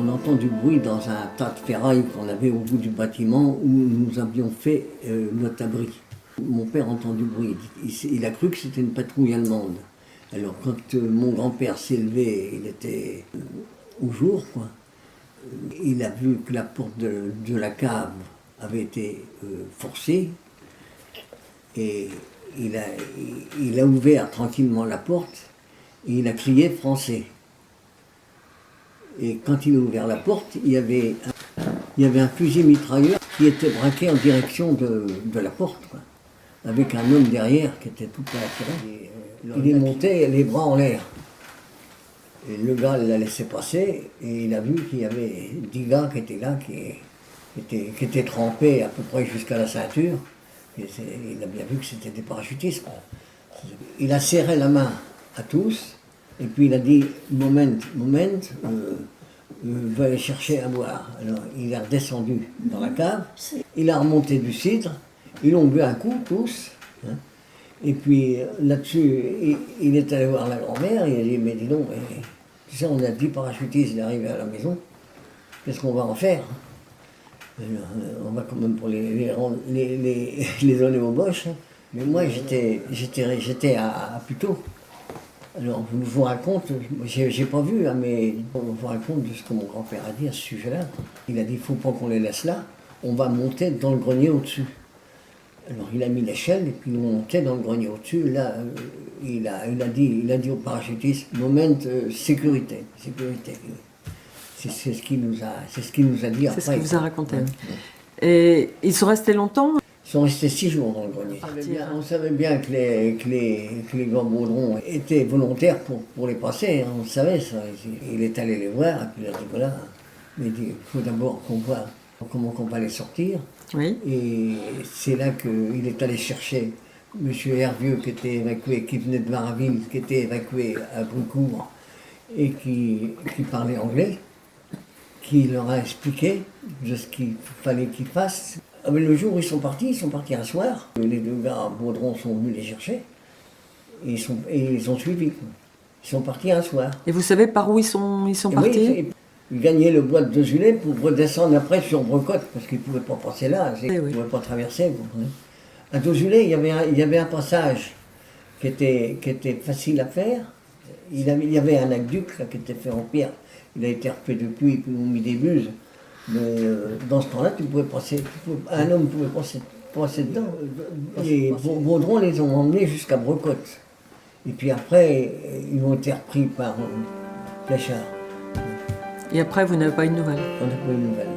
On entend du bruit dans un tas de ferraille qu'on avait au bout du bâtiment où nous avions fait notre abri. Mon père entend du bruit. Il a cru que c'était une patrouille allemande. Alors quand mon grand-père s'est levé, il était au jour, quoi. Il a vu que la porte de la cave avait été forcée et il a ouvert tranquillement la porte et il a crié français. Et quand il a ouvert la porte, il y avait un fusil mitrailleur qui était braqué en direction de la porte, quoi, avec un homme derrière qui était tout prêt à tirer. Il est monté les bras en l'air. Et le gars l'a laissé passer et il a vu qu'il y avait 10 gars qui étaient là, qui étaient trempés à peu près jusqu'à la ceinture. Et il a bien vu que c'était des parachutistes. Il a serré la main à tous et puis il a dit « moment, va aller chercher à boire ». Alors il est redescendu dans la cave, il a remonté du cidre, ils ont bu un coup tous. Hein. Et puis là-dessus, il est allé voir la grand-mère, il a dit « mais dis donc, tu sais, on a 10 parachutistes d'arriver à la maison, qu'est-ce qu'on va en faire ?» On va quand même pour les donner aux Boches. Mais moi, j'étais à Puteaux. Alors, je vous raconte, j'ai pas vu, hein, mais je vous raconte de ce que mon grand-père a dit à ce sujet-là. Il a dit, il ne faut pas qu'on les laisse là, on va monter dans le grenier au-dessus. Alors, il a mis l'échelle et puis on montait dans le grenier au-dessus. Là, il a dit aux parachutistes, moment, sécurité. C'est ce qu'il nous a dit après. C'est ce qu'il vous a raconté. Ouais. Et ils sont restés longtemps? Ils sont restés 6 jours dans le grenier. On savait bien que les gars Baudron étaient volontaires pour les passer, hein, on le savait ça. Il est allé les voir et puis il a dit voilà, il faut d'abord qu'on voit comment on va les sortir. Oui. Et c'est là qu'il est allé chercher M. Hervieux qui était évacué, qui venait de Maraville, qui était évacué à Brucourt et qui parlait anglais, qui leur a expliqué de ce qu'il fallait qu'ils fassent. Le jour où ils sont partis un soir. Les 2 gars Baudron sont venus les chercher et ils ont suivi. Ils sont partis un soir. Et vous savez par où ils sont partis? Oui, ils gagnaient le bois de Dezulé pour redescendre après sur Brecotte parce qu'ils ne pouvaient pas passer là, ils ne pouvaient pas traverser. Vous comprenez. À Dezulé, il y avait un passage qui était facile à faire. Il y avait un aqueduc là, qui était fait en pierre. Il a été refait depuis, puis ils ont mis des buses. Mais dans ce temps-là, un homme pouvait passer dedans. Et Baudron les ont emmenés jusqu'à Brecotte. Et puis après, ils ont été repris par Fléchard. Et après, vous n'avez pas eu de nouvelles? On n'a pas eu de nouvelles.